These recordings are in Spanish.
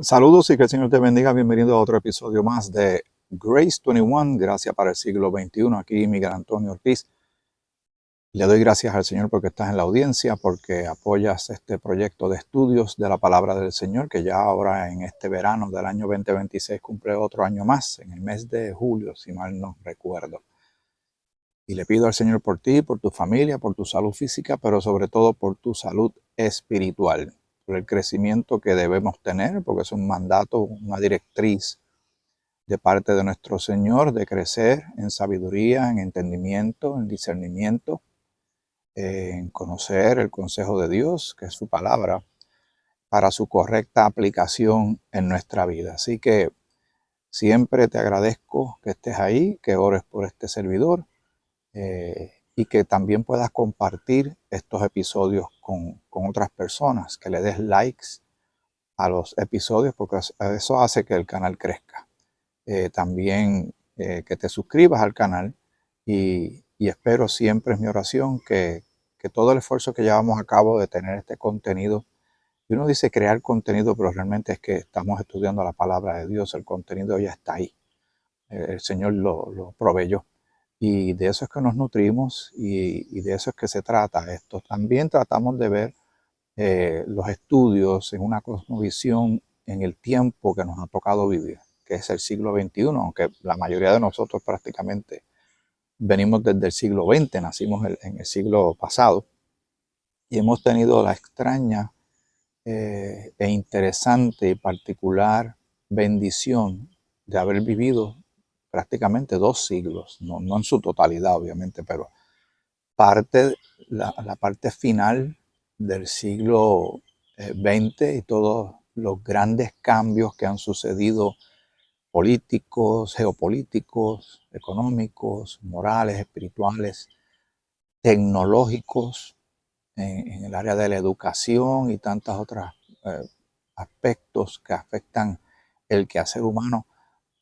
Saludos y que el Señor te bendiga. Bienvenido a otro episodio más de Grace 21, Gracia para el siglo XXI. Aquí Miguel Antonio Ortiz. Le doy gracias al Señor porque estás en la audiencia, porque apoyas este proyecto de estudios de la palabra del Señor, que ya ahora en este verano del año 2026 cumple otro año más, en el mes de julio, si mal no recuerdo. Y le pido al Señor por ti, por tu familia, por tu salud física, pero sobre todo por tu salud espiritual, por el crecimiento que debemos tener, porque es un mandato, una directriz de parte de nuestro Señor de crecer en sabiduría, en entendimiento, en discernimiento, en conocer el consejo de Dios, que es su palabra, para su correcta aplicación en nuestra vida. Así que siempre te agradezco que estés ahí, que ores por este servidor. Y que también puedas compartir estos episodios con otras personas, que le des likes a los episodios, porque eso hace que el canal crezca. También que te suscribas al canal y espero, siempre es mi oración, que todo el esfuerzo que llevamos a cabo de tener este contenido, y uno dice crear contenido, pero realmente es que estamos estudiando la palabra de Dios, el contenido ya está ahí, el Señor lo proveyó. Y de eso es que nos nutrimos y de eso es que se trata esto. También tratamos de ver los estudios en una cosmovisión en el tiempo que nos ha tocado vivir, que es el siglo XXI, aunque la mayoría de nosotros prácticamente venimos desde el siglo XX, nacimos en el siglo pasado y hemos tenido la extraña e interesante y particular bendición de haber vivido prácticamente 2 siglos, no en su totalidad obviamente, pero la parte final del siglo XX y todos los grandes cambios que han sucedido, políticos, geopolíticos, económicos, morales, espirituales, tecnológicos, en el área de la educación y tantos otros aspectos que afectan el quehacer humano.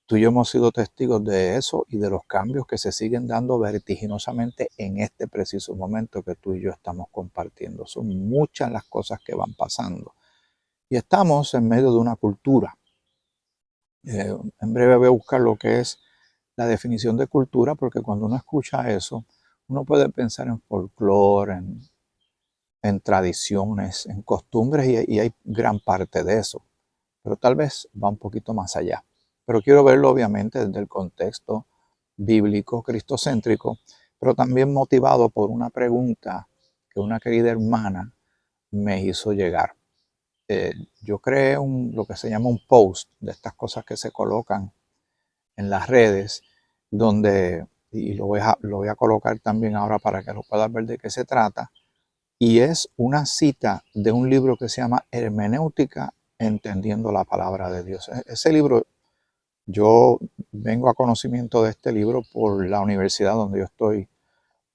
Tú y yo hemos sido testigos de eso y de los cambios que se siguen dando vertiginosamente en este preciso momento que tú y yo estamos compartiendo. Son muchas las cosas que van pasando. Y estamos en medio de una cultura. En breve voy a buscar lo que es la definición de cultura, porque cuando uno escucha eso, uno puede pensar en folclore, en tradiciones, en costumbres, y hay gran parte de eso. Pero tal vez va un poquito más allá. Pero quiero verlo obviamente desde el contexto bíblico, cristocéntrico, pero también motivado por una pregunta que una querida hermana me hizo llegar. Yo creé lo que se llama un post, de estas cosas que se colocan en las redes, donde, y lo voy a colocar también ahora para que lo puedas ver de qué se trata, y es una cita de un libro que se llama Hermenéutica entendiendo la palabra de Dios. Ese libro, yo vengo a conocimiento de este libro por la universidad donde yo estoy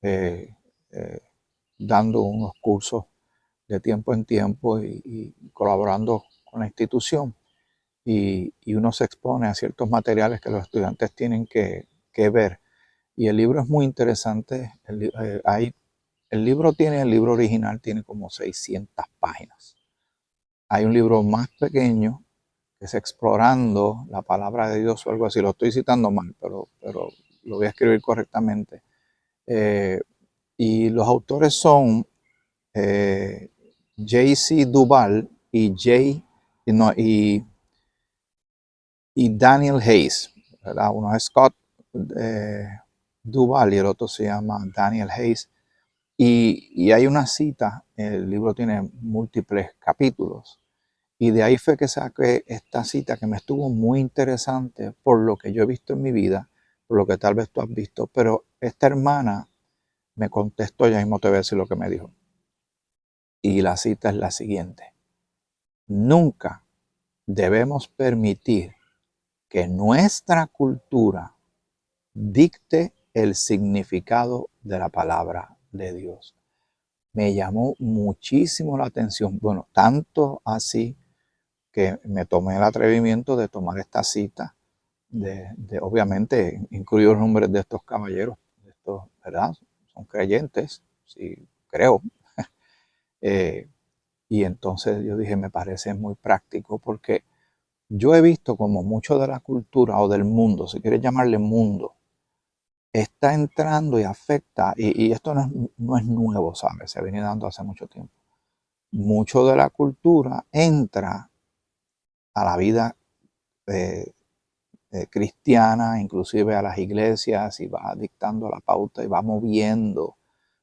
eh, eh, dando unos cursos de tiempo en tiempo y colaborando con la institución. Y uno se expone a ciertos materiales que los estudiantes tienen que ver. Y el libro es muy interesante. El libro original tiene como 600 páginas. Hay un libro más pequeño que es Explorando la Palabra de Dios o algo así. Lo estoy citando mal, pero lo voy a escribir correctamente. Y los autores son J.C. Duval y Daniel Hayes, ¿verdad? Uno es Scott eh, Duval y el otro se llama Daniel Hayes. Y hay una cita, el libro tiene múltiples capítulos. Y de ahí fue que saqué esta cita que me estuvo muy interesante por lo que yo he visto en mi vida, por lo que tal vez tú has visto. Pero esta hermana me contestó, ya mismo te voy a decir lo que me dijo. Y la cita es la siguiente. Nunca debemos permitir que nuestra cultura dicte el significado de la palabra de Dios. Me llamó muchísimo la atención. Bueno, tanto así que me tomé el atrevimiento de tomar esta cita, obviamente incluyo los nombres de estos caballeros, de estos, ¿verdad? Son creyentes, sí, creo. Y entonces yo dije, me parece muy práctico porque yo he visto como mucho de la cultura o del mundo, si quieres llamarle mundo, está entrando y afecta, y esto no es nuevo, ¿sabes? Se viene dando hace mucho tiempo. Mucho de la cultura entra a la vida eh, cristiana, inclusive a las iglesias, y va dictando la pauta y va moviendo.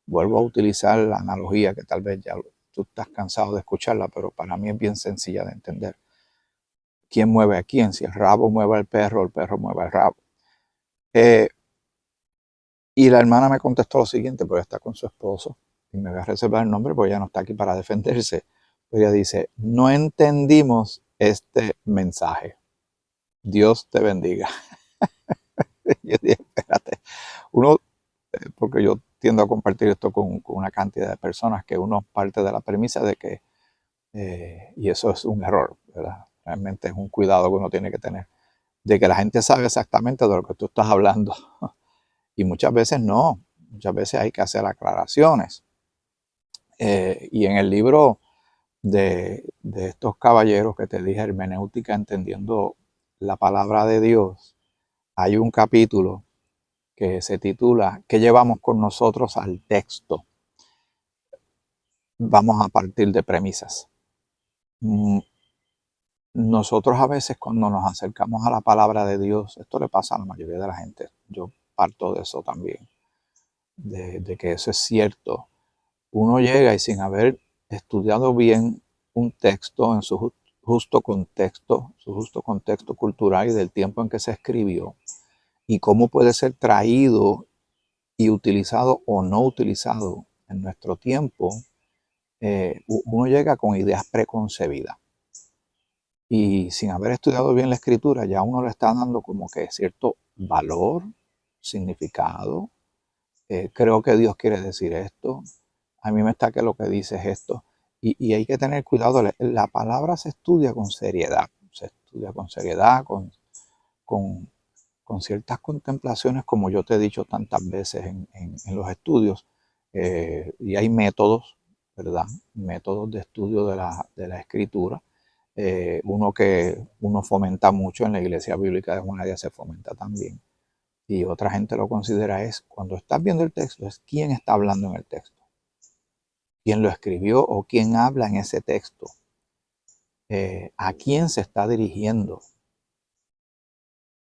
Vuelvo a utilizar la analogía que tal vez ya tú estás cansado de escucharla, pero para mí es bien sencilla de entender. ¿Quién mueve a quién? Si el rabo mueve al perro, el perro mueve al rabo. Eh, y la hermana me contestó lo siguiente, porque está con su esposo, y me voy a reservar el nombre porque ella no está aquí para defenderse. Ella dice, no entendimos este mensaje. Dios te bendiga. Yo dije, espérate, uno, porque yo tiendo a compartir esto con una cantidad de personas, que uno parte de la premisa de que, y eso es un error, ¿verdad? Realmente es un cuidado que uno tiene que tener, de que la gente sabe exactamente de lo que tú estás hablando. Y muchas veces no, muchas veces hay que hacer aclaraciones. Y en el libro de estos caballeros que te dije, Hermenéutica entendiendo la palabra de Dios, hay un capítulo que se titula ¿Qué llevamos con nosotros al texto? Vamos a partir de premisas. Nosotros a veces cuando nos acercamos a la palabra de Dios, esto le pasa a la mayoría de la gente, yo parto de eso también, de que eso es cierto. Uno llega y sin haber estudiado bien un texto en su justo contexto cultural y del tiempo en que se escribió, y cómo puede ser traído y utilizado o no utilizado en nuestro tiempo, uno llega con ideas preconcebidas. Y sin haber estudiado bien la escritura, ya uno le está dando como que cierto valor, significado. Creo que Dios quiere decir esto. A mí me está que lo que dice es esto. Y hay que tener cuidado. La palabra se estudia con seriedad. Se estudia con seriedad, con, con ciertas contemplaciones, como yo te he dicho tantas veces en los estudios. Y hay métodos, ¿verdad? Métodos de estudio de la escritura. Uno que uno fomenta mucho en la Iglesia Bíblica de Juanadía, se fomenta también, y otra gente lo considera, es cuando estás viendo el texto, es quién está hablando en el texto, quién lo escribió o quién habla en ese texto, a quién se está dirigiendo,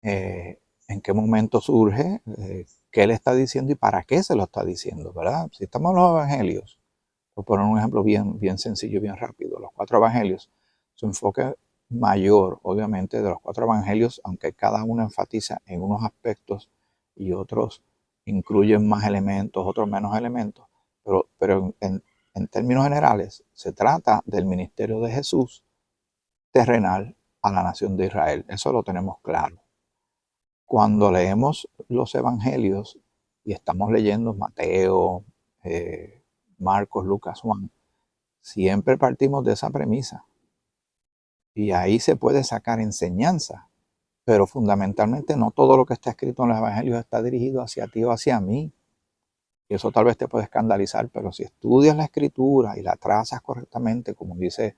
en qué momento surge, qué le está diciendo y para qué se lo está diciendo, ¿verdad? Si estamos en los evangelios, por poner un ejemplo bien sencillo, bien rápido, los 4 evangelios, su enfoque mayor, obviamente, de los 4 evangelios, aunque cada uno enfatiza en unos aspectos y otros incluyen más elementos, otros menos elementos, pero en términos generales se trata del ministerio de Jesús terrenal a la nación de Israel. Eso lo tenemos claro. Cuando leemos los evangelios y estamos leyendo Mateo, Marcos, Lucas, Juan, siempre partimos de esa premisa. Y ahí se puede sacar enseñanza, pero fundamentalmente no todo lo que está escrito en los evangelios está dirigido hacia ti o hacia mí. Y eso tal vez te puede escandalizar, pero si estudias la escritura y la trazas correctamente, como dice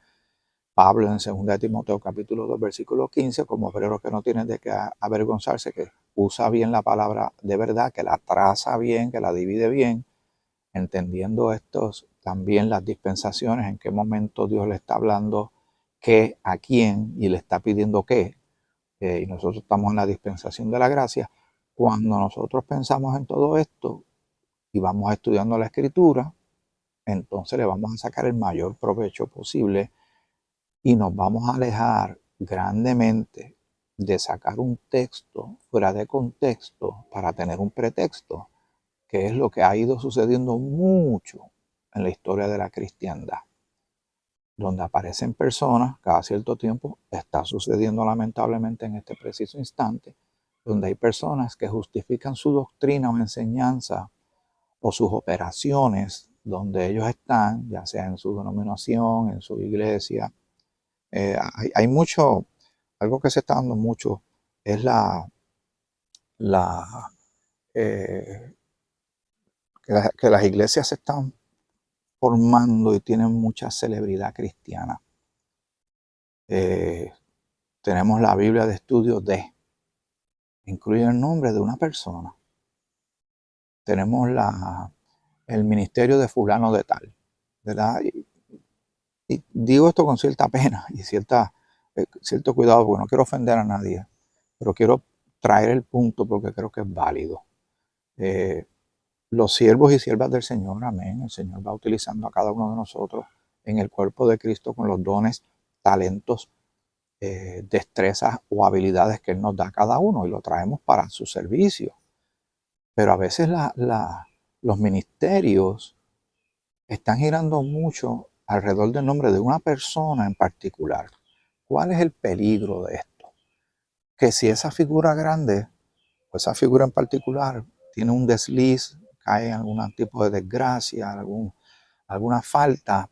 Pablo en 2 Timoteo capítulo 2, versículo 15, como obreros que no tienen de qué avergonzarse, que usa bien la palabra de verdad, que la traza bien, que la divide bien, entendiendo estos también las dispensaciones, en qué momento Dios le está hablando qué a quién y le está pidiendo qué. Y nosotros estamos en la dispensación de la gracia. Cuando nosotros pensamos en todo esto y vamos estudiando la escritura, entonces le vamos a sacar el mayor provecho posible y nos vamos a alejar grandemente de sacar un texto fuera de contexto para tener un pretexto, que es lo que ha ido sucediendo mucho en la historia de la cristiandad, donde aparecen personas cada cierto tiempo, está sucediendo lamentablemente en este preciso instante, donde hay personas que justifican su doctrina o enseñanza o sus operaciones donde ellos están, ya sea en su denominación, en su iglesia. Hay mucho, algo que se está dando mucho es la eh, que las iglesias se están formando y tienen mucha celebridad cristiana. Eh, Tenemos la Biblia de estudio de, incluye el nombre de una persona. Tenemos el ministerio de fulano de tal, ¿verdad? Y digo esto con cierta pena y cierto cuidado, porque no quiero ofender a nadie, pero quiero traer el punto porque creo que es válido. Los siervos y siervas del Señor, amén. El Señor va utilizando a cada uno de nosotros en el cuerpo de Cristo con los dones, talentos, destrezas o habilidades que Él nos da a cada uno y lo traemos para su servicio. Pero a veces los ministerios están girando mucho alrededor del nombre de una persona en particular. ¿Cuál es el peligro de esto? Que si esa figura grande o esa figura en particular tiene un desliz, cae en algún tipo de desgracia, alguna falta,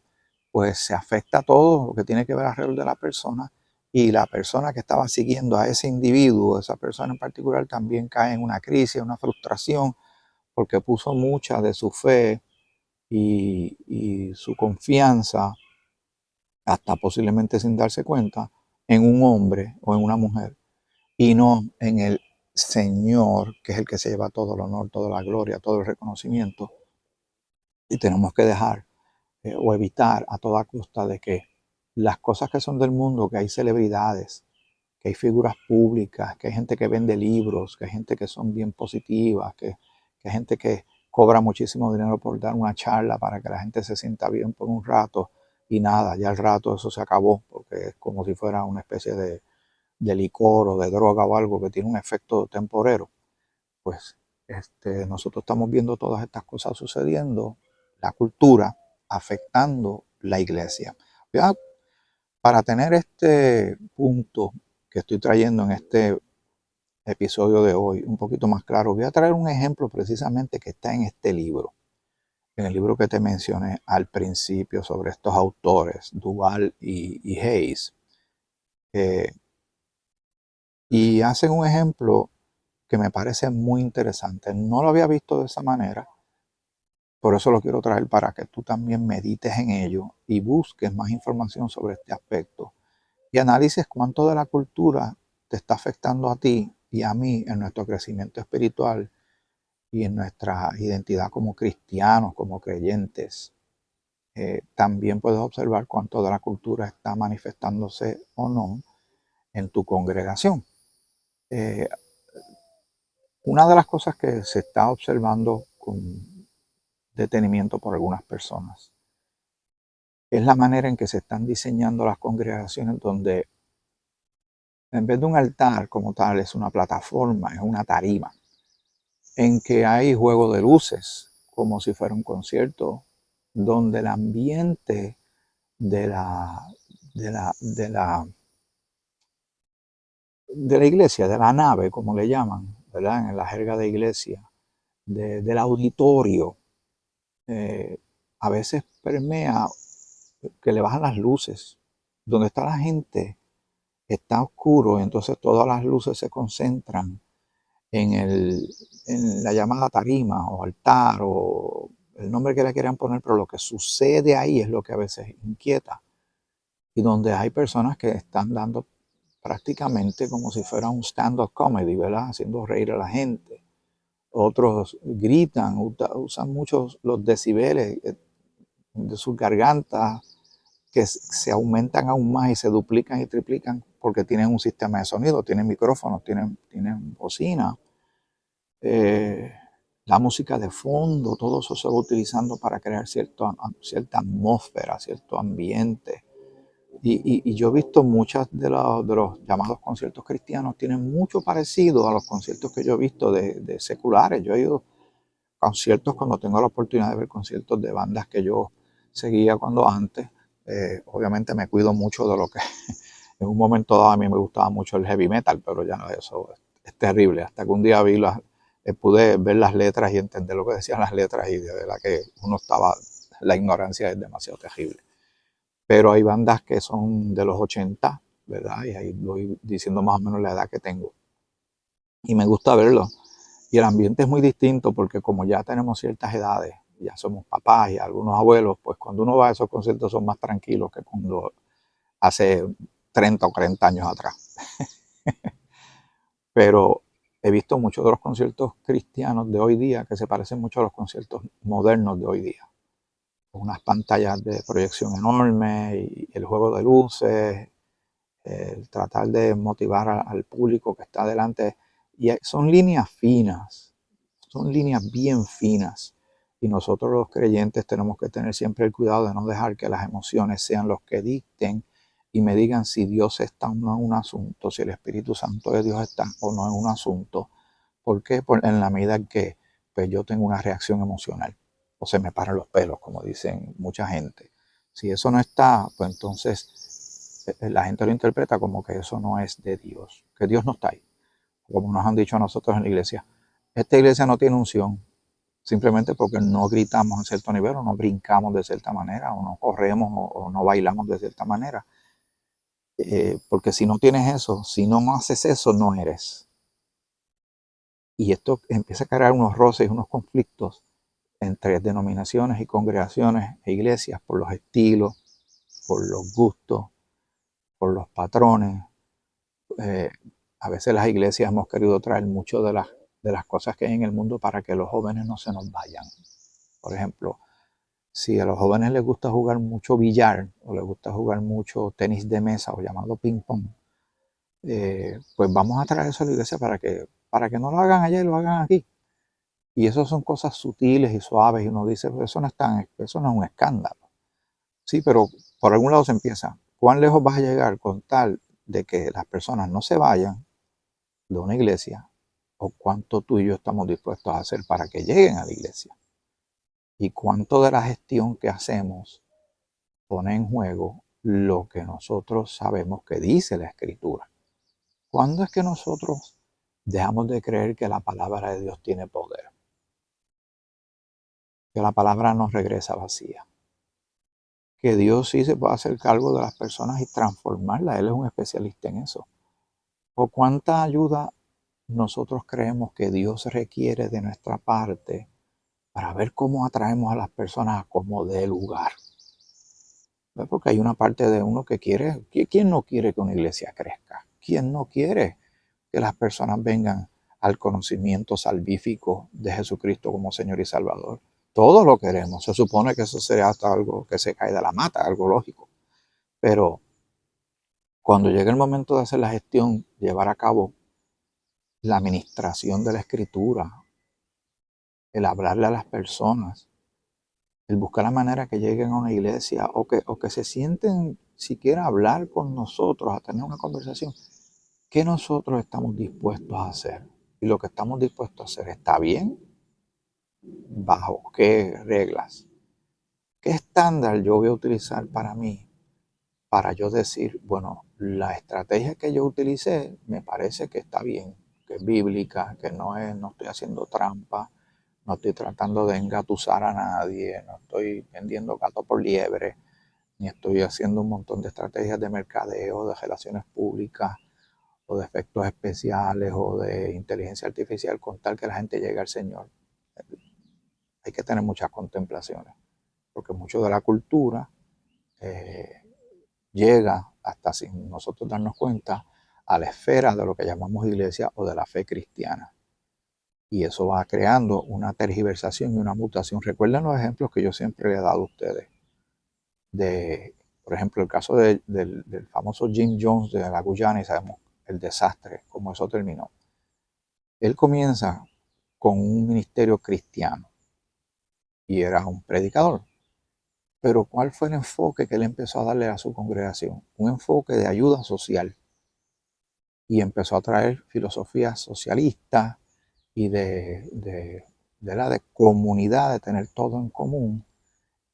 pues se afecta a todo lo que tiene que ver alrededor de la persona, y la persona que estaba siguiendo a ese individuo, esa persona en particular, también cae en una crisis, una frustración, porque puso mucha de su fe y su confianza, hasta posiblemente sin darse cuenta, en un hombre o en una mujer, y no en el Señor, que es el que se lleva todo el honor, toda la gloria, todo el reconocimiento. Y tenemos que dejar o evitar a toda costa de que las cosas que son del mundo, que hay celebridades, que hay figuras públicas, que hay gente que vende libros, que hay gente que son bien positivas, que hay gente que cobra muchísimo dinero por dar una charla para que la gente se sienta bien por un rato, y nada, ya al rato eso se acabó, porque es como si fuera una especie de licor o de droga o algo que tiene un efecto temporero. Pues nosotros estamos viendo todas estas cosas sucediendo, la cultura afectando la iglesia. Ya, para tener este punto que estoy trayendo en este episodio de hoy un poquito más claro, voy a traer un ejemplo precisamente que está en este libro, en el libro que te mencioné al principio sobre estos autores, Duval y Hayes, y hacen un ejemplo que me parece muy interesante. No lo había visto de esa manera, por eso lo quiero traer para que tú también medites en ello y busques más información sobre este aspecto y analices cuánto de la cultura te está afectando a ti y a mí en nuestro crecimiento espiritual y en nuestra identidad como cristianos, como creyentes. También puedes observar cuánto de la cultura está manifestándose o no en tu congregación. Eh, una de las cosas que se está observando con detenimiento por algunas personas es la manera en que se están diseñando las congregaciones, donde en vez de un altar como tal, es una plataforma, es una tarima, en que hay juego de luces, como si fuera un concierto, donde el ambiente de la, de la, de la, de la iglesia, de la nave, como le llaman, ¿verdad? En la jerga de iglesia, del auditorio, eh, a veces permea que le bajan las luces. Donde está la gente está oscuro, y entonces todas las luces se concentran en, en la llamada tarima o altar o el nombre que le quieran poner, pero lo que sucede ahí es lo que a veces inquieta. Y donde hay personas que están dando prácticamente como si fuera un stand-up comedy, ¿verdad? Haciendo reír a la gente. Otros gritan, usan mucho los decibeles de sus gargantas, que se aumentan aún más y se duplican y triplican porque tienen un sistema de sonido, tienen micrófonos, tienen bocina, eh, la música de fondo, todo eso se va utilizando para crear cierta atmósfera, cierto ambiente. Y yo he visto muchas de los llamados conciertos cristianos tienen mucho parecido a los conciertos que yo he visto de seculares. Yo he ido a conciertos cuando tengo la oportunidad de ver conciertos de bandas que yo seguía cuando antes. Obviamente me cuido mucho de lo que en un momento dado a mí me gustaba mucho el heavy metal, pero ya eso es terrible. Hasta que un día pude ver las letras y entender lo que decían las letras, y de verdad que la ignorancia es demasiado terrible. Pero hay bandas que son de los 80, ¿verdad? Y ahí voy diciendo más o menos la edad que tengo. Y me gusta verlo. Y el ambiente es muy distinto porque como ya tenemos ciertas edades, ya somos papás y algunos abuelos, pues cuando uno va a esos conciertos son más tranquilos que cuando hace 30 o 40 años atrás. Pero he visto muchos de los conciertos cristianos de hoy día que se parecen mucho a los conciertos modernos de hoy día. Unas pantallas de proyección enormes y el juego de luces, el tratar de motivar al público que está delante. Y son líneas finas, son líneas bien finas. Y nosotros los creyentes tenemos que tener siempre el cuidado de no dejar que las emociones sean los que dicten y me digan si Dios está o no en un asunto, si el Espíritu Santo de Dios está o no en un asunto. ¿Por qué? En la medida que pues, yo tengo una reacción emocional o se me paran los pelos, como dicen mucha gente. Si eso no está, pues entonces la gente lo interpreta como que eso no es de Dios, que Dios no está ahí. Como nos han dicho a nosotros en la iglesia, esta iglesia no tiene unción, simplemente porque no gritamos a cierto nivel, o no brincamos de cierta manera, o no corremos, o no bailamos de cierta manera. Porque si no tienes eso, si no haces eso, no eres. Y esto empieza a crear unos roces, unos conflictos entre denominaciones y congregaciones e iglesias por los estilos, por los gustos, por los patrones. Eh, a veces las iglesias hemos querido traer mucho de las cosas que hay en el mundo para que los jóvenes no se nos vayan. Por ejemplo, si a los jóvenes les gusta jugar mucho billar o les gusta jugar mucho tenis de mesa o llamado ping pong, pues vamos a traer eso a la iglesia para que no lo hagan allá y lo hagan aquí. Y eso son cosas sutiles y suaves y uno dice, pues eso no es un escándalo. Sí, pero por algún lado se empieza. ¿Cuán lejos vas a llegar con tal de que las personas no se vayan de una iglesia? ¿O cuánto tú y yo estamos dispuestos a hacer para que lleguen a la iglesia? ¿Y cuánto de la gestión que hacemos pone en juego lo que nosotros sabemos que dice la Escritura? ¿Cuándo es que nosotros dejamos de creer que la palabra de Dios tiene poder? Que la palabra nos regresa vacía. Que Dios sí se puede hacer cargo de las personas y transformarlas. Él es un especialista en eso. ¿O cuánta ayuda nosotros creemos que Dios requiere de nuestra parte para ver cómo atraemos a las personas a como dé lugar? Porque hay una parte de uno que quiere, ¿quién no quiere que una iglesia crezca? ¿Quién no quiere que las personas vengan al conocimiento salvífico de Jesucristo como Señor y Salvador? Todos lo queremos. Se supone que eso sería hasta algo que se cae de la mata, algo lógico. Pero cuando llegue el momento de hacer la gestión, llevar a cabo la administración de la escritura, el hablarle a las personas, el buscar la manera que lleguen a una iglesia o que se sienten siquiera a hablar con nosotros, a tener una conversación, ¿qué nosotros estamos dispuestos a hacer? Y lo que estamos dispuestos a hacer está bien, bajo qué reglas, qué estándar yo voy a utilizar para mí, para yo decir, bueno, la estrategia que yo utilicé me parece que está bien, que es bíblica, que no estoy haciendo trampa, no estoy tratando de engatusar a nadie, no estoy vendiendo gato por liebre, ni estoy haciendo un montón de estrategias de mercadeo, de relaciones públicas, o de efectos especiales, o de inteligencia artificial, con tal que la gente llegue al Señor. Hay que tener muchas contemplaciones, porque mucho de la cultura eh, llega, hasta sin nosotros darnos cuenta, a la esfera de lo que llamamos iglesia o de la fe cristiana. Y eso va creando una tergiversación y una mutación. Recuerden los ejemplos que yo siempre le he dado a ustedes. Por ejemplo, el caso del famoso Jim Jones de la Guyana, y sabemos el desastre, cómo eso terminó. Él comienza con un ministerio cristiano y era un predicador. Pero ¿cuál fue el enfoque que él empezó a darle a su congregación? Un enfoque de ayuda social. Y empezó a traer filosofías socialistas y de comunidad, de tener todo en común.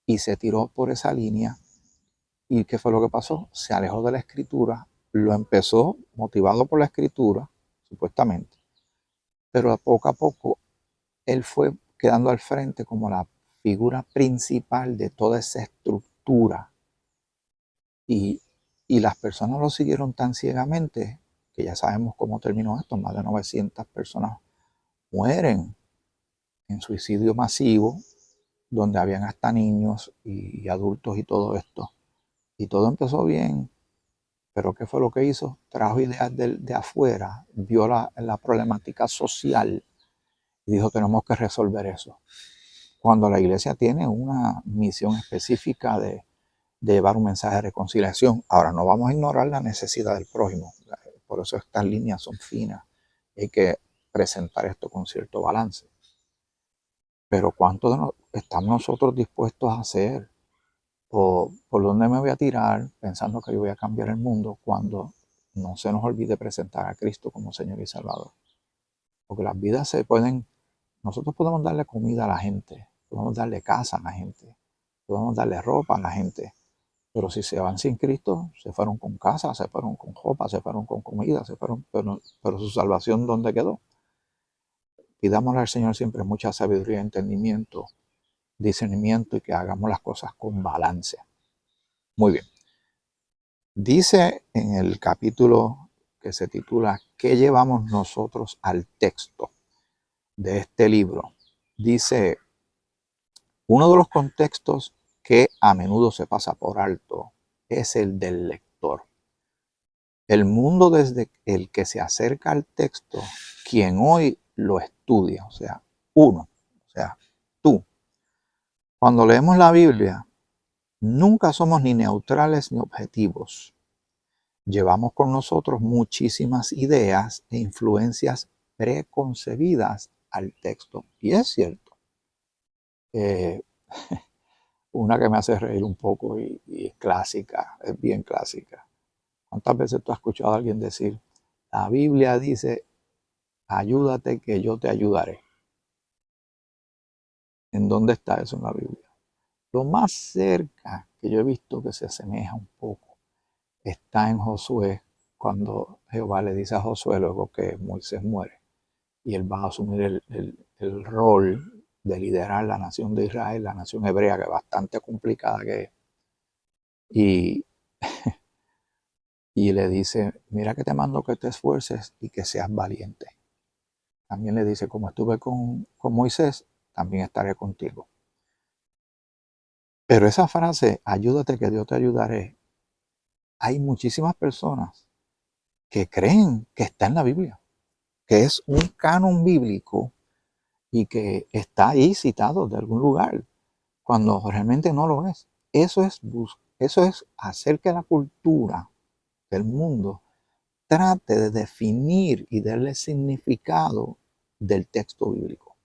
Y se tiró por esa línea. ¿Y qué fue lo que pasó? Se alejó de la escritura, lo empezó motivado por la escritura, supuestamente. Pero a poco él fue quedando al frente como la figura principal de toda esa estructura. Y, y las personas lo siguieron tan ciegamente que ya sabemos cómo terminó esto. Más de 900 personas mueren en suicidio masivo, donde habían hasta niños y adultos y todo esto. Y todo empezó bien. Pero ¿qué fue lo que hizo? Trajo ideas de afuera, vio la problemática social y dijo, tenemos que resolver eso. Cuando la iglesia tiene una misión específica de llevar un mensaje de reconciliación. Ahora, no vamos a ignorar la necesidad del prójimo. Por eso estas líneas son finas. Hay que presentar esto con cierto balance. Pero ¿cuánto estamos nosotros dispuestos a hacer? ¿O por dónde me voy a tirar pensando que yo voy a cambiar el mundo cuando no se nos olvide presentar a Cristo como Señor y Salvador? Porque las vidas nosotros podemos darle comida a la gente, podemos darle casa a la gente, podemos darle ropa a la gente, pero si se van sin Cristo, se fueron con casa, se fueron con ropa, se fueron con comida, pero su salvación, ¿dónde quedó? Pidámosle al Señor siempre mucha sabiduría, entendimiento, discernimiento y que hagamos las cosas con balance. Muy bien. Dice en el capítulo que se titula ¿Qué llevamos nosotros al texto de este libro? Dice, uno de los contextos que a menudo se pasa por alto es el del lector. El mundo desde el que se acerca al texto, quien hoy lo estudia, o sea, uno, o sea, tú. Cuando leemos la Biblia, nunca somos ni neutrales ni objetivos. Llevamos con nosotros muchísimas ideas e influencias preconcebidas al texto. Y es cierto. Eh, una que me hace reír un poco y es clásica, es bien clásica. ¿Cuántas veces tú has escuchado a alguien decir, la Biblia dice, ayúdate que yo te ayudaré? ¿En dónde está eso en la Biblia? Lo más cerca que yo he visto que se asemeja un poco está en Josué, cuando Jehová le dice a Josué luego que Moisés muere y él va a asumir el rol de liderar la nación de Israel, la nación hebrea, que es bastante complicada que es. Y, y le dice, mira que te mando que te esfuerces y que seas valiente. También le dice, como estuve con Moisés, también estaré contigo. Pero esa frase, ayúdate que Dios te ayudaré, hay muchísimas personas que creen que está en la Biblia, que es un canon bíblico y que está ahí citado de algún lugar, cuando realmente no lo es. Eso es hacer que la cultura del mundo trate de definir y darle significado del texto bíblico.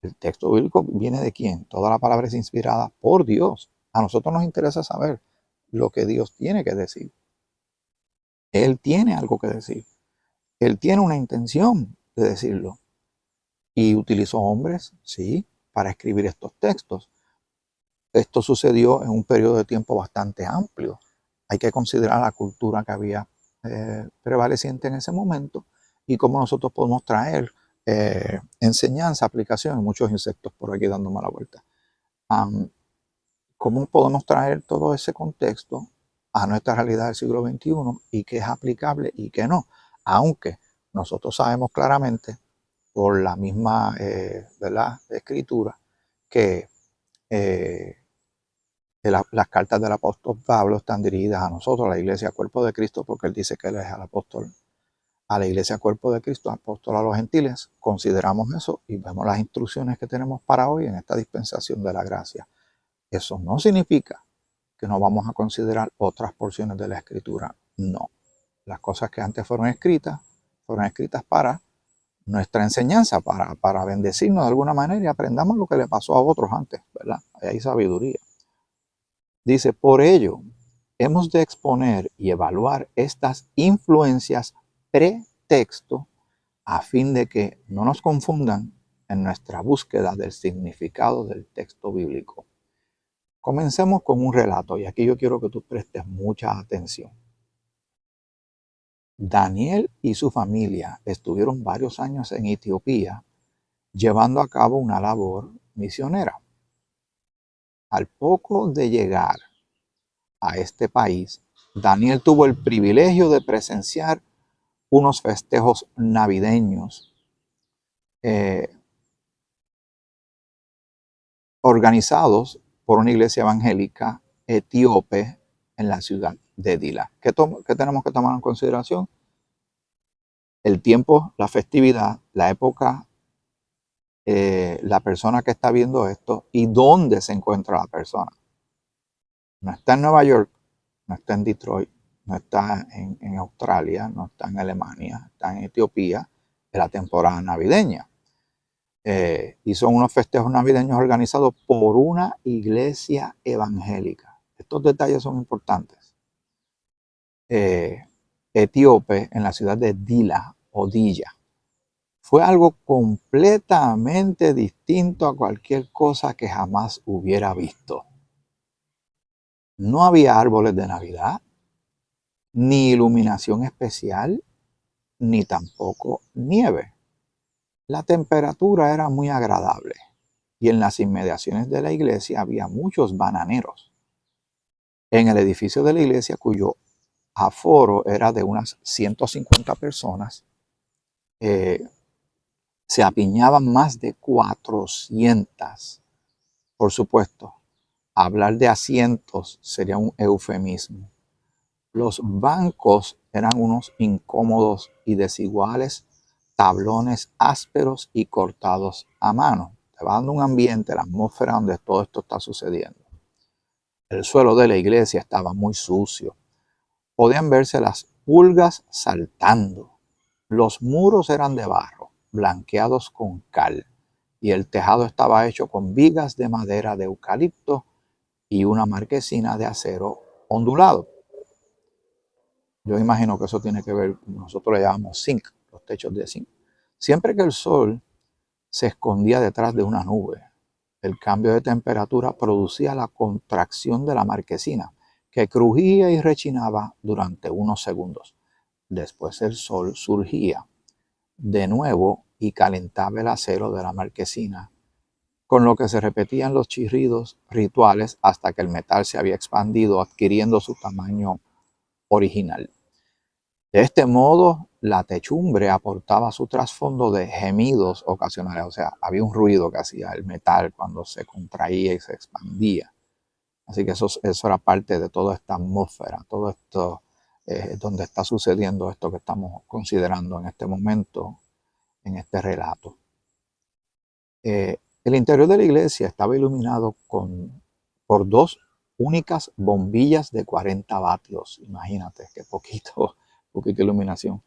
El texto bíblico viene de quién? Toda la palabra es inspirada por Dios. A nosotros nos interesa saber lo que Dios tiene que decir. Él tiene algo que decir. Él tiene una intención de decirlo. Y utilizó hombres, sí, para escribir estos textos. Esto sucedió en un periodo de tiempo bastante amplio. Hay que considerar la cultura que había prevaleciente en ese momento y cómo nosotros podemos traer enseñanza, aplicación, y muchos insectos por aquí dándome la vuelta. ¿Cómo podemos traer todo ese contexto a nuestra realidad del siglo XXI y qué es aplicable y qué no? Aunque nosotros sabemos claramente por la misma ¿verdad? Escritura que las cartas del apóstol Pablo están dirigidas a nosotros, a la iglesia cuerpo de Cristo, porque él dice que él es el apóstol a la iglesia cuerpo de Cristo, apóstol a los gentiles. Consideramos eso y vemos las instrucciones que tenemos para hoy en esta dispensación de la gracia. Eso no significa que no vamos a considerar otras porciones de la escritura. No. Las cosas que antes fueron escritas para nuestra enseñanza, para bendecirnos de alguna manera y aprendamos lo que le pasó a otros antes, ¿verdad? Ahí hay sabiduría. Dice, por ello, hemos de exponer y evaluar estas influencias pretexto a fin de que no nos confundan en nuestra búsqueda del significado del texto bíblico. Comencemos con un relato y aquí yo quiero que tú prestes mucha atención. Daniel y su familia estuvieron varios años en Etiopía llevando a cabo una labor misionera. Al poco de llegar a este país, Daniel tuvo el privilegio de presenciar unos festejos navideños eh, organizados por una iglesia evangélica etíope en la ciudad de Dila. ¿Qué tenemos que tomar en consideración? El tiempo, la festividad, la época, la persona que está viendo esto y dónde se encuentra la persona. No está en Nueva York, no está en Detroit, no está en Australia, no está en Alemania, está en Etiopía, es la temporada navideña. Y son unos festejos navideños organizados por una iglesia evangélica. Estos detalles son importantes. Etíope, en la ciudad de Dila o Dilla, fue algo completamente distinto a cualquier cosa que jamás hubiera visto. No había árboles de Navidad, ni iluminación especial, ni tampoco nieve. La temperatura era muy agradable y en las inmediaciones de la iglesia había muchos bananeros. En el edificio de la iglesia, cuyo aforo era de unas 150 personas, se apiñaban más de 400. Por supuesto, hablar de asientos sería un eufemismo. Los bancos eran unos incómodos y desiguales tablones ásperos y cortados a mano. Te va dando un ambiente, la atmósfera donde todo esto está sucediendo. El suelo de la iglesia estaba muy sucio. Podían verse las pulgas saltando. Los muros eran de barro, blanqueados con cal, y el tejado estaba hecho con vigas de madera de eucalipto y una marquesina de acero ondulado. Yo imagino que eso tiene que ver, nosotros le llamamos zinc, los techos de zinc. Siempre que el sol se escondía detrás de una nube, el cambio de temperatura producía la contracción de la marquesina, que crujía y rechinaba durante unos segundos. Después el sol surgía de nuevo y calentaba el acero de la marquesina, con lo que se repetían los chirridos rituales hasta que el metal se había expandido, adquiriendo su tamaño original. De este modo, la techumbre aportaba su trasfondo de gemidos ocasionales, o sea, había un ruido que hacía el metal cuando se contraía y se expandía. Así que eso era parte de toda esta atmósfera, todo esto donde está sucediendo esto que estamos considerando en este momento, en este relato. El interior de la iglesia estaba iluminado por dos únicas bombillas de 40 vatios. Imagínate, qué poquita iluminación.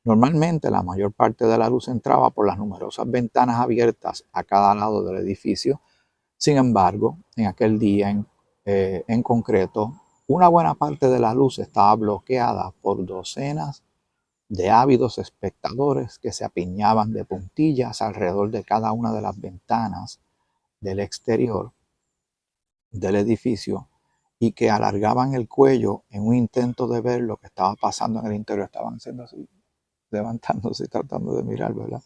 Normalmente la mayor parte de la luz entraba por las numerosas ventanas abiertas a cada lado del edificio. Sin embargo, en aquel día en concreto, una buena parte de la luz estaba bloqueada por docenas de ávidos espectadores que se apiñaban de puntillas alrededor de cada una de las ventanas del exterior del edificio y que alargaban el cuello en un intento de ver lo que estaba pasando en el interior. Estaban haciendo así, levantándose y tratando de mirar, ¿verdad?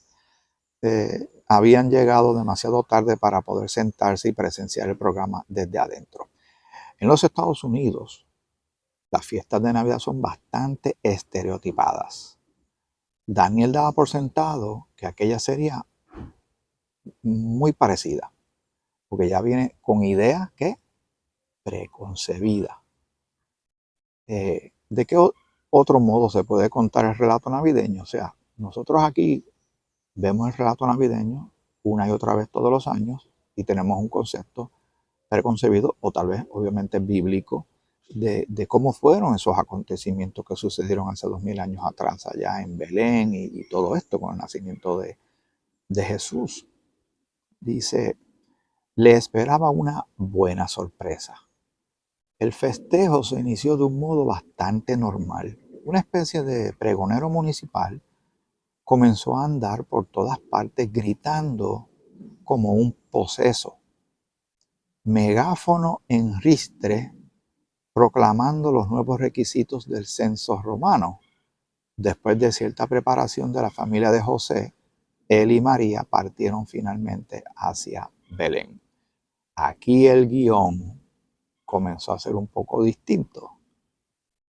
Habían llegado demasiado tarde para poder sentarse y presenciar el programa desde adentro. En los Estados Unidos, las fiestas de Navidad son bastante estereotipadas. Daniel daba por sentado que aquella sería muy parecida, porque ya viene con ideas que preconcebidas. ¿De qué otro modo se puede contar el relato navideño? O sea, nosotros aquí vemos el relato navideño una y otra vez todos los años y tenemos un concepto preconcebido o tal vez obviamente bíblico de cómo fueron esos acontecimientos que sucedieron hace 2000 años atrás allá en Belén y todo esto con el nacimiento de Jesús. Dice, le esperaba una buena sorpresa. El festejo se inició de un modo bastante normal. Una especie de pregonero municipal comenzó a andar por todas partes gritando como un poseso. Megáfono en ristre proclamando los nuevos requisitos del censo romano. Después de cierta preparación de la familia de José, él y María partieron finalmente hacia Belén. Aquí el guión comenzó a ser un poco distinto,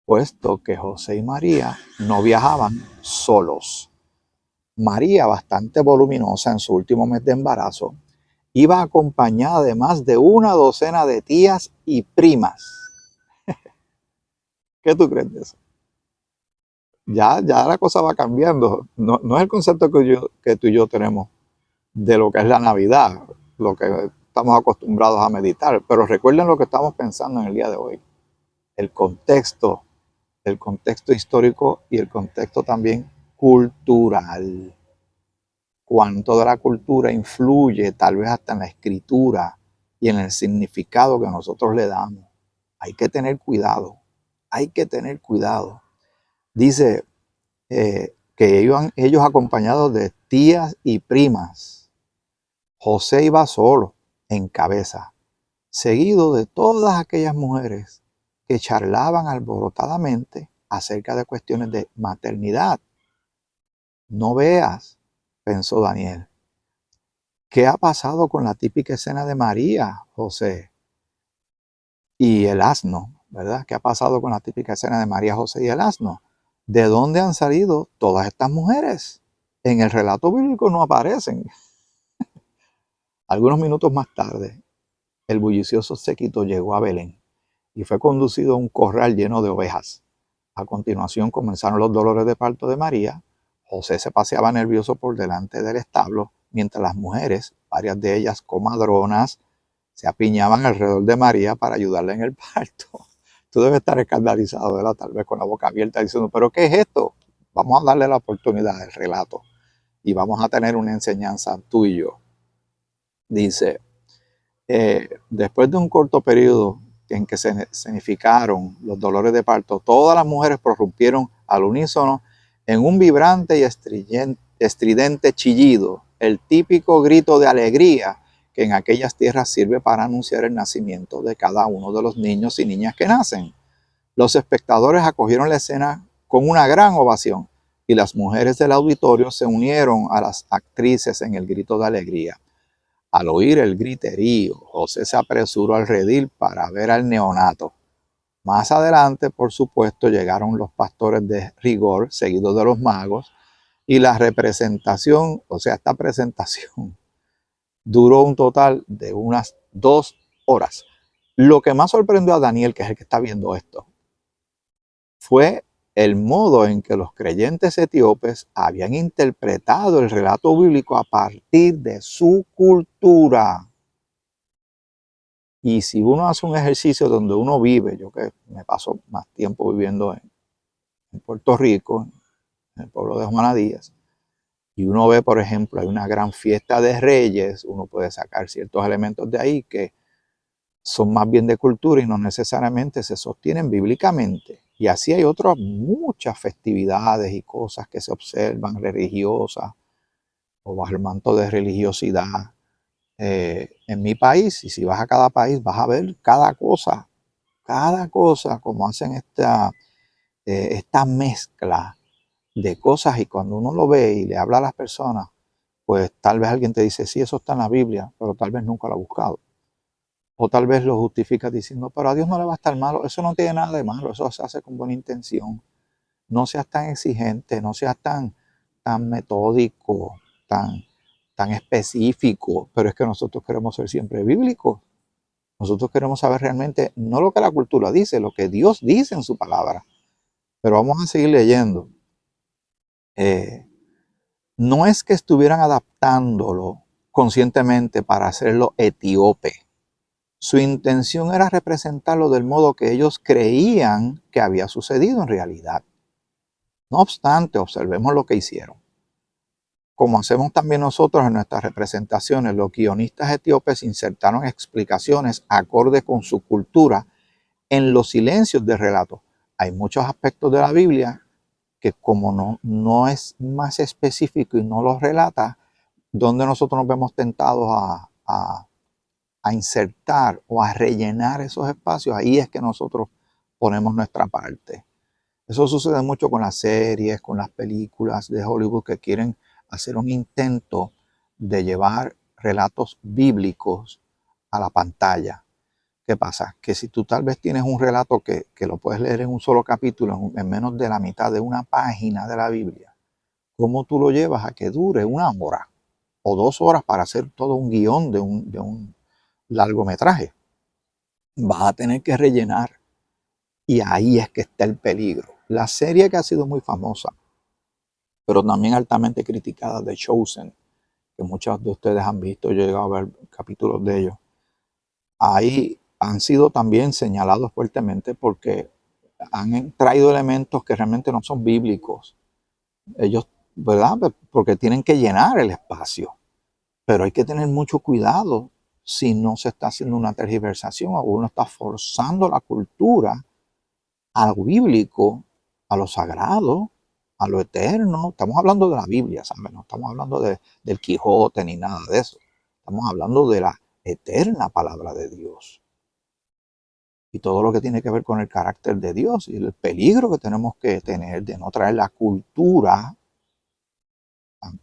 puesto que José y María no viajaban solos. María, bastante voluminosa en su último mes de embarazo, iba acompañada de más de una docena de tías y primas. ¿Qué tú crees de eso? Ya la cosa va cambiando. No es el concepto que tú y yo tenemos de lo que es la Navidad, lo que estamos acostumbrados a meditar, pero recuerden lo que estamos pensando en el día de hoy. El contexto, el contexto histórico y el contexto también cultural. Cuánto de la cultura influye tal vez hasta en la escritura y en el significado que nosotros le damos. Hay que tener cuidado, hay que tener cuidado. Dice que iban ellos acompañados de tías y primas. José iba solo, en cabeza, seguido de todas aquellas mujeres que charlaban alborotadamente acerca de cuestiones de maternidad. No veas, pensó Daniel, ¿qué ha pasado con la típica escena de María, José y el asno? ¿Verdad? ¿Qué ha pasado con la típica escena de María, José y el asno? ¿De dónde han salido todas estas mujeres? En el relato bíblico no aparecen. Algunos minutos más tarde, el bullicioso séquito llegó a Belén y fue conducido a un corral lleno de ovejas. A continuación comenzaron los dolores de parto de María. José se paseaba nervioso por delante del establo, mientras las mujeres, varias de ellas comadronas, se apiñaban alrededor de María para ayudarle en el parto. Tú debes estar escandalizado, ¿verdad? Tal vez con la boca abierta diciendo, ¿pero qué es esto? Vamos a darle la oportunidad del relato y vamos a tener una enseñanza tú y yo. Dice, después de un corto periodo en que se escenificaron los dolores de parto, todas las mujeres prorrumpieron al unísono en un vibrante y estridente chillido, el típico grito de alegría que en aquellas tierras sirve para anunciar el nacimiento de cada uno de los niños y niñas que nacen. Los espectadores acogieron la escena con una gran ovación y las mujeres del auditorio se unieron a las actrices en el grito de alegría. Al oír el griterío, José se apresuró al redil para ver al neonato. Más adelante, por supuesto, llegaron los pastores de rigor, seguidos de los magos, y la representación, o sea, esta presentación, duró un total de unas 2 horas. Lo que más sorprendió a Daniel, que es el que está viendo esto, fue el modo en que los creyentes etíopes habían interpretado el relato bíblico a partir de su cultura. Y si uno hace un ejercicio donde uno vive, yo que me paso más tiempo viviendo en Puerto Rico, en el pueblo de Juana Díaz, y uno ve, por ejemplo, hay una gran fiesta de reyes, uno puede sacar ciertos elementos de ahí que son más bien de cultura y no necesariamente se sostienen bíblicamente. Y así hay otras muchas festividades y cosas que se observan religiosas o bajo el manto de religiosidad en mi país. Y si vas a cada país vas a ver cada cosa, como hacen esta mezcla de cosas, y cuando uno lo ve y le habla a las personas, pues tal vez alguien te dice, sí, eso está en la Biblia, pero tal vez nunca lo ha buscado. O tal vez lo justificas diciendo, pero a Dios no le va a estar malo, eso no tiene nada de malo, eso se hace con buena intención. No seas tan exigente, no seas tan metódico, tan específico, pero es que nosotros queremos ser siempre bíblicos. Nosotros queremos saber realmente, no lo que la cultura dice, lo que Dios dice en su palabra. Pero vamos a seguir leyendo. Eh, no es que estuvieran adaptándolo conscientemente para hacerlo etíope. Su intención era representarlo del modo que ellos creían que había sucedido en realidad. No obstante, observemos lo que hicieron. Como hacemos también nosotros en nuestras representaciones, los guionistas etíopes insertaron explicaciones acorde con su cultura en los silencios del relato. Hay muchos aspectos de la Biblia que como no es más específico y no los relata, donde nosotros nos vemos tentados a insertar o a rellenar esos espacios, ahí es que nosotros ponemos nuestra parte. Eso sucede mucho con las series, con las películas de Hollywood que quieren hacer un intento de llevar relatos bíblicos a la pantalla. ¿Qué pasa? Que si tú tal vez tienes un relato que lo puedes leer en un solo capítulo, en menos de la mitad de una página de la Biblia, ¿cómo tú lo llevas a que dure 1 hora o 2 horas para hacer todo un guión de un largometraje? Vas a tener que rellenar. Y ahí es que está el peligro. La serie que ha sido muy famosa, pero también altamente criticada, The Chosen, que muchos de ustedes han visto, yo he llegado a ver capítulos de ellos, ahí han sido también señalados fuertemente porque han traído elementos que realmente no son bíblicos. Ellos, ¿verdad? Porque tienen que llenar el espacio. Pero hay que tener mucho cuidado si no se está haciendo una tergiversación o uno está forzando la cultura a lo bíblico, a lo sagrado, a lo eterno. Estamos hablando de la Biblia, ¿saben? No estamos hablando del Quijote ni nada de eso. Estamos hablando de la eterna palabra de Dios y todo lo que tiene que ver con el carácter de Dios y el peligro que tenemos que tener de no traer la cultura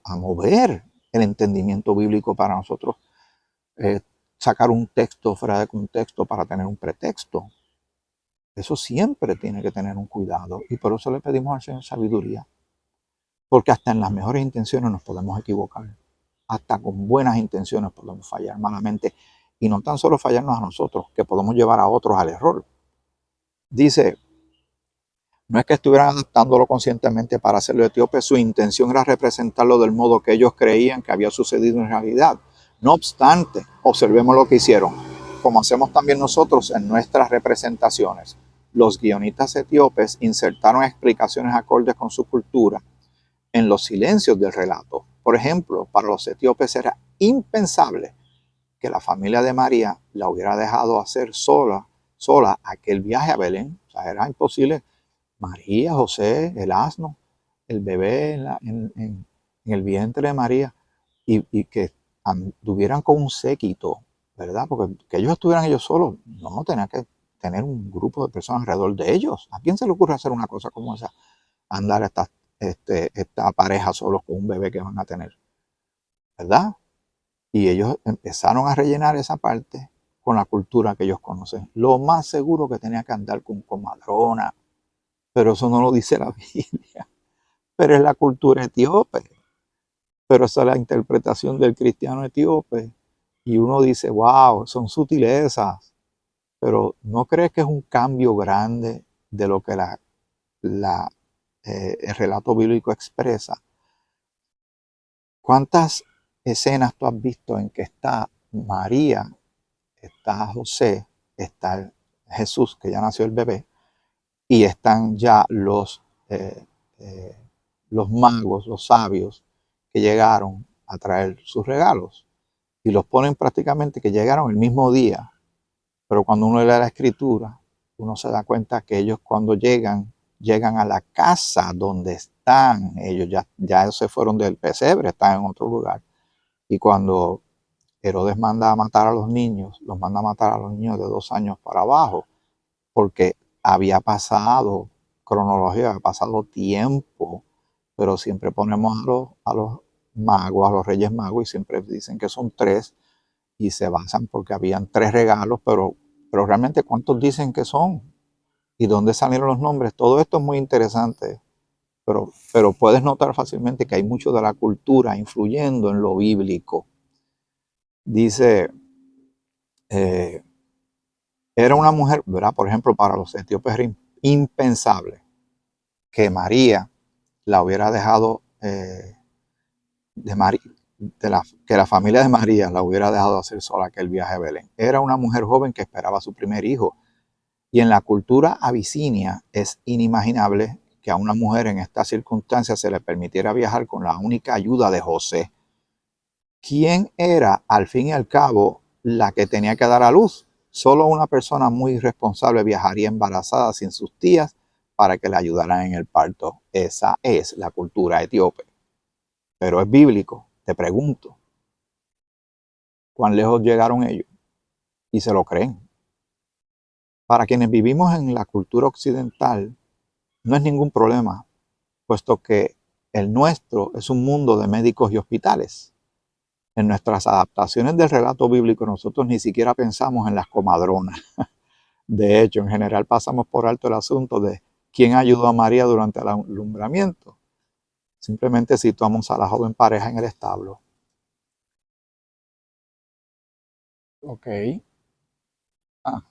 a mover el entendimiento bíblico para nosotros sacar un texto fuera de contexto para tener un pretexto. Eso siempre tiene que tener un cuidado y por eso le pedimos al Señor sabiduría, porque hasta en las mejores intenciones nos podemos equivocar, hasta con buenas intenciones podemos fallar malamente y no tan solo fallarnos a nosotros, que podemos llevar a otros al error. Dice, no es que estuvieran adaptándolo conscientemente para hacerlo etíope, su intención era representarlo del modo que ellos creían que había sucedido en realidad. No obstante, observemos lo que hicieron, como hacemos también nosotros en nuestras representaciones. Los guionistas etíopes insertaron explicaciones acordes con su cultura en los silencios del relato. Por ejemplo, para los etíopes era impensable que la familia de María la hubiera dejado hacer sola aquel viaje a Belén. O sea, era imposible. María, José, el asno, el bebé en el vientre de María, y que anduvieran con un séquito, ¿verdad? Porque que ellos estuvieran ellos solos, no, tenían que tener un grupo de personas alrededor de ellos. ¿A quién se le ocurre hacer una cosa como esa? Andar esta pareja solos con un bebé que van a tener, ¿verdad? Y ellos empezaron a rellenar esa parte con la cultura que ellos conocen. Lo más seguro que tenía que andar con comadrona, pero eso no lo dice la Biblia. Pero es la cultura etíope, pero esa es la interpretación del cristiano etíope. Y uno dice, wow, son sutilezas, pero ¿no crees que es un cambio grande de lo que el relato bíblico expresa? ¿Cuántas escenas tú has visto en que está María, está José, está Jesús, que ya nació el bebé, y están ya eh, eh, los magos, los sabios, que llegaron a traer sus regalos? Y los ponen prácticamente que llegaron el mismo día. Pero cuando uno lee la escritura, uno se da cuenta que ellos cuando llegan a la casa donde están. Ellos ya se fueron del pesebre, están en otro lugar. Y cuando Herodes manda a matar a los niños, los manda a matar a los niños de 2 años para abajo, porque había pasado cronología, había pasado tiempo, pero siempre ponemos a los magos, a los reyes magos, y siempre dicen que son tres, y se basan porque habían tres regalos, pero realmente ¿cuántos dicen que son? ¿Y dónde salieron los nombres? Todo esto es muy interesante, pero puedes notar fácilmente que hay mucho de la cultura influyendo en lo bíblico. Dice, eh, era una mujer, ¿verdad? Por ejemplo, para los etíopes era impensable que María la hubiera dejado, que la familia de María la hubiera dejado hacer sola aquel viaje a Belén. Era una mujer joven que esperaba su primer hijo. Y en la cultura abisinia es inimaginable que a una mujer en estas circunstancias se le permitiera viajar con la única ayuda de José. ¿Quién era, al fin y al cabo, la que tenía que dar a luz? Solo una persona muy responsable viajaría embarazada sin sus tías para que le ayudaran en el parto. Esa es la cultura etíope. Pero es bíblico. Te pregunto, ¿cuán lejos llegaron ellos? Y se lo creen. Para quienes vivimos en la cultura occidental, no es ningún problema, puesto que el nuestro es un mundo de médicos y hospitales. En nuestras adaptaciones del relato bíblico nosotros ni siquiera pensamos en las comadronas. De hecho, en general pasamos por alto el asunto de quién ayudó a María durante el alumbramiento. Simplemente situamos a la joven pareja en el establo. Ok. Ah,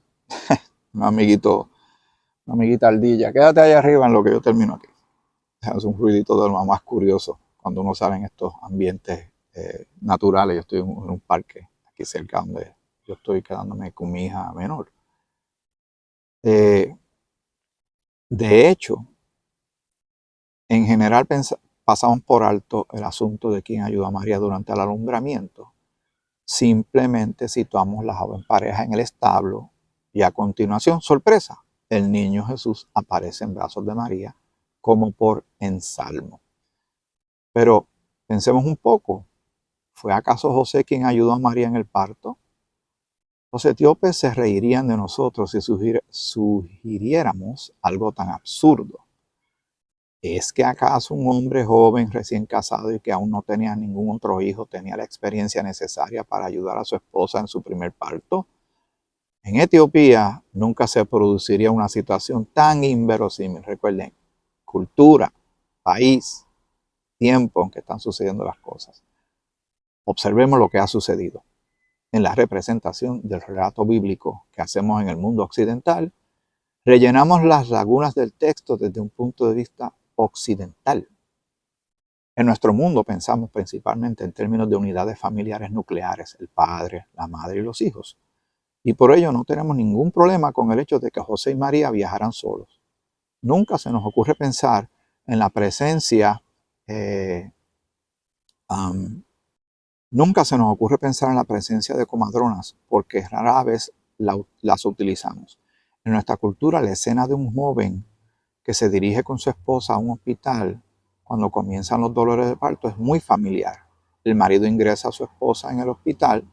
un amiguito una amiguita ardilla, quédate ahí arriba en lo que yo termino aquí. Es un ruidito de lo más curioso cuando uno sale en estos ambientes naturales. Yo estoy en un parque aquí cerca donde yo estoy quedándome con mi hija menor. Eh, de hecho, en general pasamos por alto el asunto de quién ayudó a María durante el alumbramiento. Simplemente situamos la joven pareja en el establo y a continuación, sorpresa, el niño Jesús aparece en brazos de María como por ensalmo. Pero pensemos un poco, ¿fue acaso José quien ayudó a María en el parto? Los etíopes se reirían de nosotros si sugiriéramos algo tan absurdo. ¿Es que acaso un hombre joven recién casado y que aún no tenía ningún otro hijo tenía la experiencia necesaria para ayudar a su esposa en su primer parto? En Etiopía nunca se produciría una situación tan inverosímil. Recuerden, cultura, país, tiempo en que están sucediendo las cosas. Observemos lo que ha sucedido. En la representación del relato bíblico que hacemos en el mundo occidental, rellenamos las lagunas del texto desde un punto de vista occidental. En nuestro mundo pensamos principalmente en términos de unidades familiares nucleares, el padre, la madre y los hijos. Y por ello no tenemos ningún problema con el hecho de que José y María viajaran solos. Nunca se nos ocurre pensar en la presencia, eh, um, nunca se nos ocurre pensar en la presencia de comadronas, porque rara vez las utilizamos. En nuestra cultura, la escena de un joven que se dirige con su esposa a un hospital cuando comienzan los dolores de parto es muy familiar. El marido ingresa a su esposa en el hospital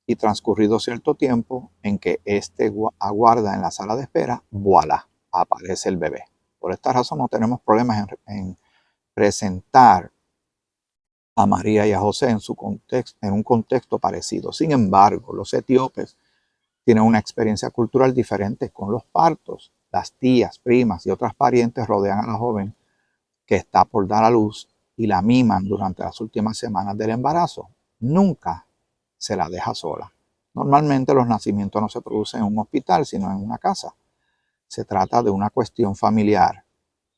y transcurrido cierto tiempo en que éste aguarda en la sala de espera, voilà, aparece el bebé. Por esta razón no tenemos problemas en presentar a María y a José en un contexto parecido. Sin embargo, los etíopes tienen una experiencia cultural diferente con los partos. Las tías, primas y otras parientes rodean a la joven que está por dar a luz y la miman durante las últimas semanas del embarazo. Nunca se la deja sola. Normalmente los nacimientos no se producen en un hospital, sino en una casa. Se trata de una cuestión familiar.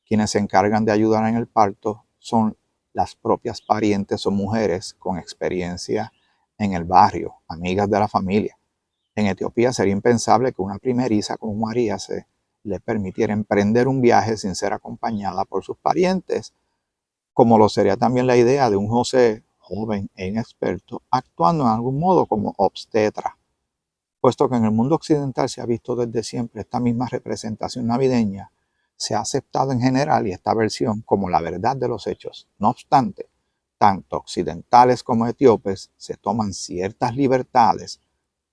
Quienes se encargan de ayudar en el parto son las propias parientes o mujeres con experiencia en el barrio, amigas de la familia. En Etiopía sería impensable que una primeriza como María se le permitiera emprender un viaje sin ser acompañada por sus parientes, como lo sería también la idea de un José joven e inexperto actuando en algún modo como obstetra, puesto que en el mundo occidental se ha visto desde siempre esta misma representación navideña, se ha aceptado en general y esta versión como la verdad de los hechos. No obstante, tanto occidentales como etíopes se toman ciertas libertades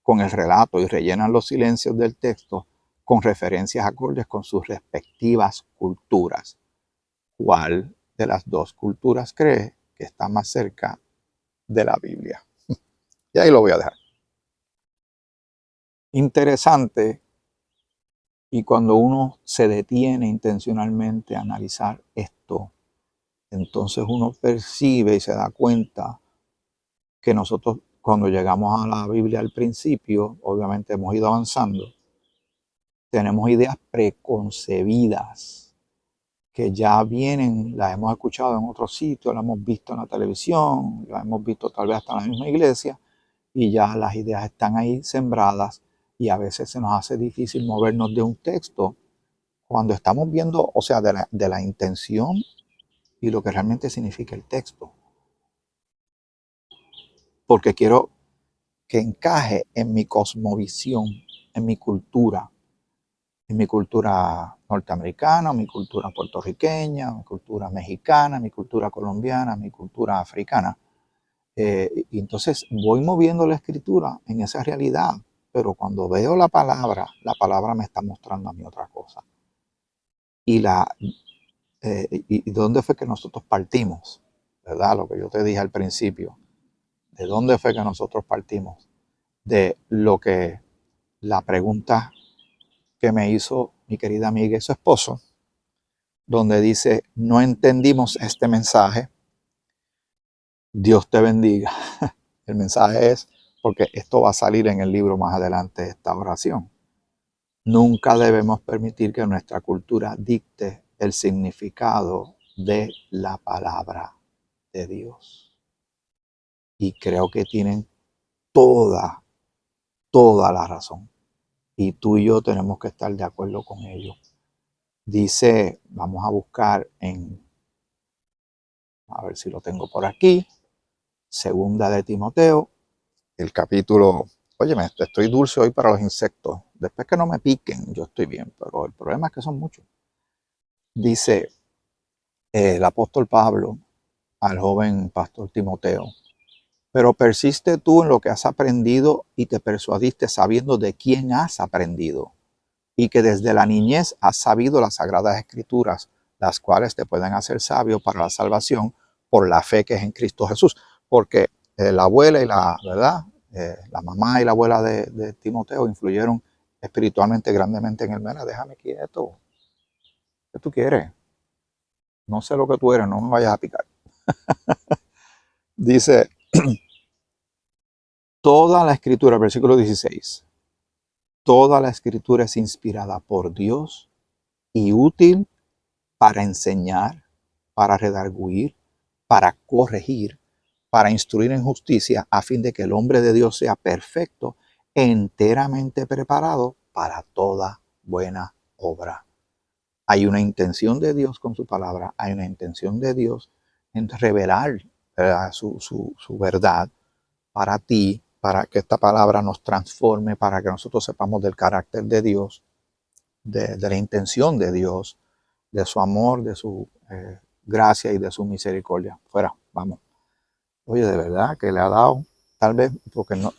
con el relato y rellenan los silencios del texto con referencias acordes con sus respectivas culturas. ¿Cuál de las dos culturas cree que está más cerca de la Biblia? Y ahí lo voy a dejar. Interesante, y cuando uno se detiene intencionalmente a analizar esto, entonces uno percibe y se da cuenta que nosotros cuando llegamos a la Biblia al principio, obviamente hemos ido avanzando, tenemos ideas preconcebidas que ya vienen, las hemos escuchado en otros sitios, las hemos visto en la televisión, las hemos visto tal vez hasta en la misma iglesia, y ya las ideas están ahí sembradas y a veces se nos hace difícil movernos de un texto cuando estamos viendo, o sea, de la intención y lo que realmente significa el texto. Porque quiero que encaje en mi cosmovisión, en mi cultura norteamericana, mi cultura puertorriqueña, mi cultura mexicana, mi cultura colombiana, mi cultura africana. Y entonces voy moviendo la escritura en esa realidad, pero cuando veo la palabra me está mostrando a mí otra cosa. Y, y dónde fue que nosotros partimos, ¿verdad? Lo que yo te dije al principio. ¿De dónde fue que nosotros partimos? De lo que la pregunta que me hizo mi querida amiga y su esposo, donde dice, no entendimos este mensaje, Dios te bendiga. El mensaje es, porque esto va a salir en el libro más adelante, esta oración. Nunca debemos permitir que nuestra cultura dicte el significado de la palabra de Dios. Y creo que tienen toda la razón. Y tú y yo tenemos que estar de acuerdo con ello. Dice, vamos a buscar a ver si lo tengo por aquí, Segunda de Timoteo, el capítulo, óyeme, estoy dulce hoy para los insectos. Después que no me piquen, yo estoy bien, pero el problema es que son muchos. Dice el apóstol Pablo al joven pastor Timoteo, pero persiste tú en lo que has aprendido y te persuadiste sabiendo de quién has aprendido y que desde la niñez has sabido las sagradas escrituras, las cuales te pueden hacer sabio para la salvación por la fe que es en Cristo Jesús. Porque la abuela y ¿verdad? La mamá y la abuela de Timoteo influyeron espiritualmente grandemente en él. Mira, déjame quieto. ¿Qué tú quieres? No sé lo que tú eres, no me vayas a picar. Dice, toda la escritura, versículo 16, toda la escritura es inspirada por Dios y útil para enseñar, para redarguir, para corregir, para instruir en justicia, a fin de que el hombre de Dios sea perfecto, enteramente preparado para toda buena obra. Hay una intención de Dios con su palabra, hay una intención de Dios en revelar su verdad para ti, para que esta palabra nos transforme, para que nosotros sepamos del carácter de Dios, de la intención de Dios, de su amor, de su gracia y de su misericordia. Fuera, vamos. Oye, de verdad que le ha dado, tal vez, porque no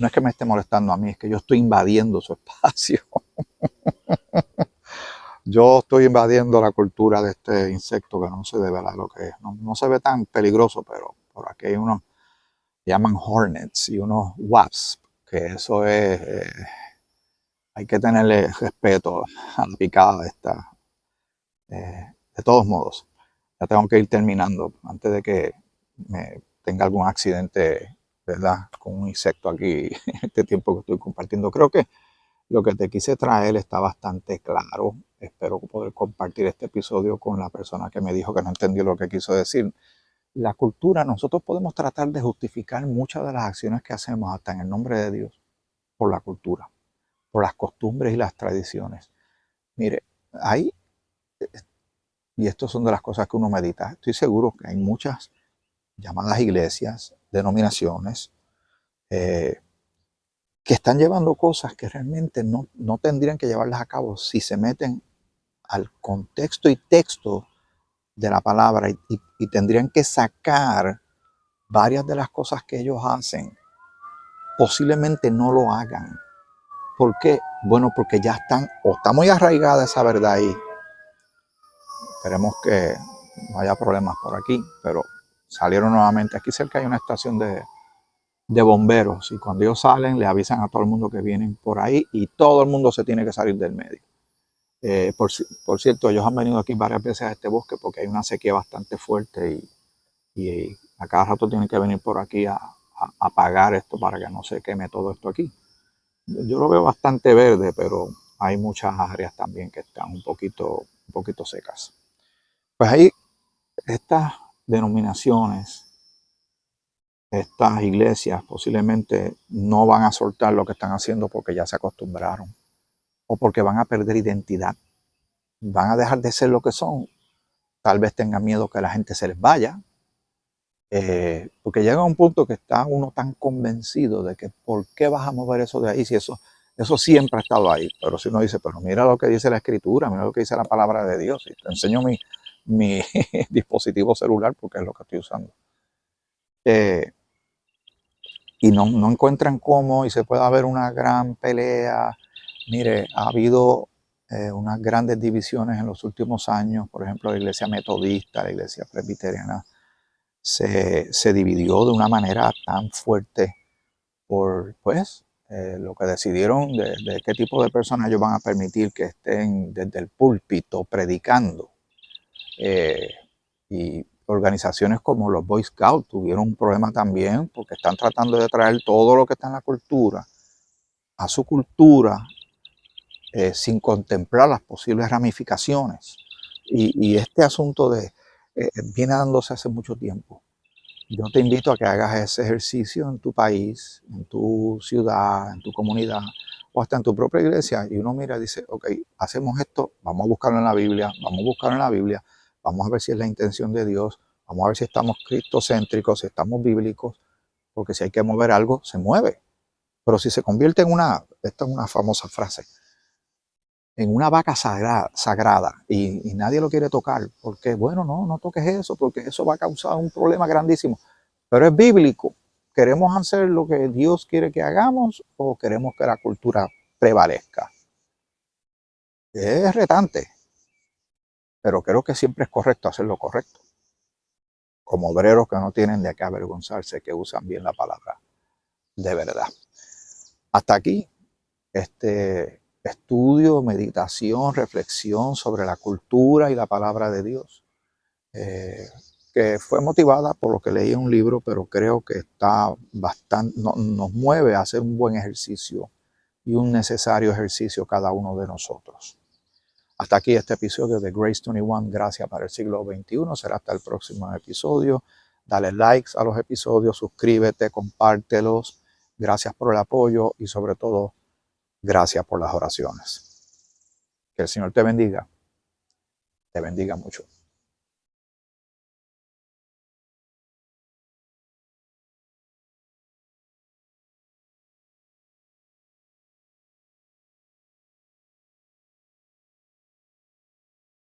es que me esté molestando a mí, es que yo estoy invadiendo su espacio. Yo estoy invadiendo la cultura de este insecto que no sé de verdad lo que es. No se ve tan peligroso, pero por aquí hay unos, llaman hornets y unos wasps, que eso es, hay que tenerle respeto a la picada esta. De todos modos, ya tengo que ir terminando antes de que me tenga algún accidente, ¿verdad? Con un insecto aquí en este tiempo que estoy compartiendo. Creo que lo que te quise traer está bastante claro. Espero poder compartir este episodio con la persona que me dijo que no entendió lo que quiso decir. La cultura, nosotros podemos tratar de justificar muchas de las acciones que hacemos hasta en el nombre de Dios por la cultura, por las costumbres y las tradiciones. Mire, hay, y estas son de las cosas que uno medita, estoy seguro que hay muchas llamadas iglesias, denominaciones, eh, que están llevando cosas que realmente no tendrían que llevarlas a cabo si se meten al contexto y texto de la palabra y tendrían que sacar varias de las cosas que ellos hacen. Posiblemente no lo hagan. ¿Por qué? Bueno, porque ya están, o está muy arraigada esa verdad ahí. Esperemos que no haya problemas por aquí, pero salieron nuevamente. Aquí cerca hay una estación de bomberos y cuando ellos salen le avisan a todo el mundo que vienen por ahí y todo el mundo se tiene que salir del medio. Por cierto, ellos han venido aquí varias veces a este bosque porque hay una sequía bastante fuerte y a cada rato tienen que venir por aquí a apagar esto para que no se queme todo esto aquí. Yo lo veo bastante verde, pero hay muchas áreas también que están un poquito secas. Pues ahí estas denominaciones, estas iglesias posiblemente no van a soltar lo que están haciendo porque ya se acostumbraron o porque van a perder identidad, van a dejar de ser lo que son, tal vez tengan miedo que la gente se les vaya, porque llega un punto que está uno tan convencido de que por qué vas a mover eso de ahí si eso siempre ha estado ahí. Pero si uno dice, pero mira lo que dice la escritura, mira lo que dice la palabra de Dios, y te enseño mi dispositivo celular porque es lo que estoy usando. Y no encuentran cómo y se puede haber una gran pelea. Mire, ha habido unas grandes divisiones en los últimos años, por ejemplo, la iglesia metodista, la iglesia presbiteriana, se dividió de una manera tan fuerte por, pues, lo que decidieron de qué tipo de personas ellos van a permitir que estén desde el púlpito predicando. Y organizaciones como los Boy Scouts tuvieron un problema también porque están tratando de traer todo lo que está en la cultura a su cultura sin contemplar las posibles ramificaciones. Y este asunto viene dándose hace mucho tiempo. Yo te invito a que hagas ese ejercicio en tu país, en tu ciudad, en tu comunidad o hasta en tu propia iglesia. Y uno mira y dice, ok, hacemos esto, vamos a buscarlo en la Biblia, vamos a buscarlo en la Biblia, vamos a ver si es la intención de Dios, vamos a ver si estamos cristocéntricos, si estamos bíblicos, porque si hay que mover algo, se mueve. Pero si se convierte esta es una famosa frase, en una vaca sagrada y nadie lo quiere tocar, porque bueno, no toques eso, porque eso va a causar un problema grandísimo. Pero es bíblico. ¿Queremos hacer lo que Dios quiere que hagamos o queremos que la cultura prevalezca? Es retante, pero creo que siempre es correcto hacer lo correcto. Como obreros que no tienen de qué avergonzarse, que usan bien la palabra de verdad. Hasta aquí este estudio, meditación, reflexión sobre la cultura y la palabra de Dios, que fue motivada por lo que leí en un libro, pero creo que está bastante, nos mueve a hacer un buen ejercicio y un necesario ejercicio cada uno de nosotros. Hasta aquí este episodio de Grace 21, Gracia para el siglo XXI. Será hasta el próximo episodio. Dale likes a los episodios, suscríbete, compártelos. Gracias por el apoyo y sobre todo, gracias por las oraciones. Que el Señor te bendiga mucho.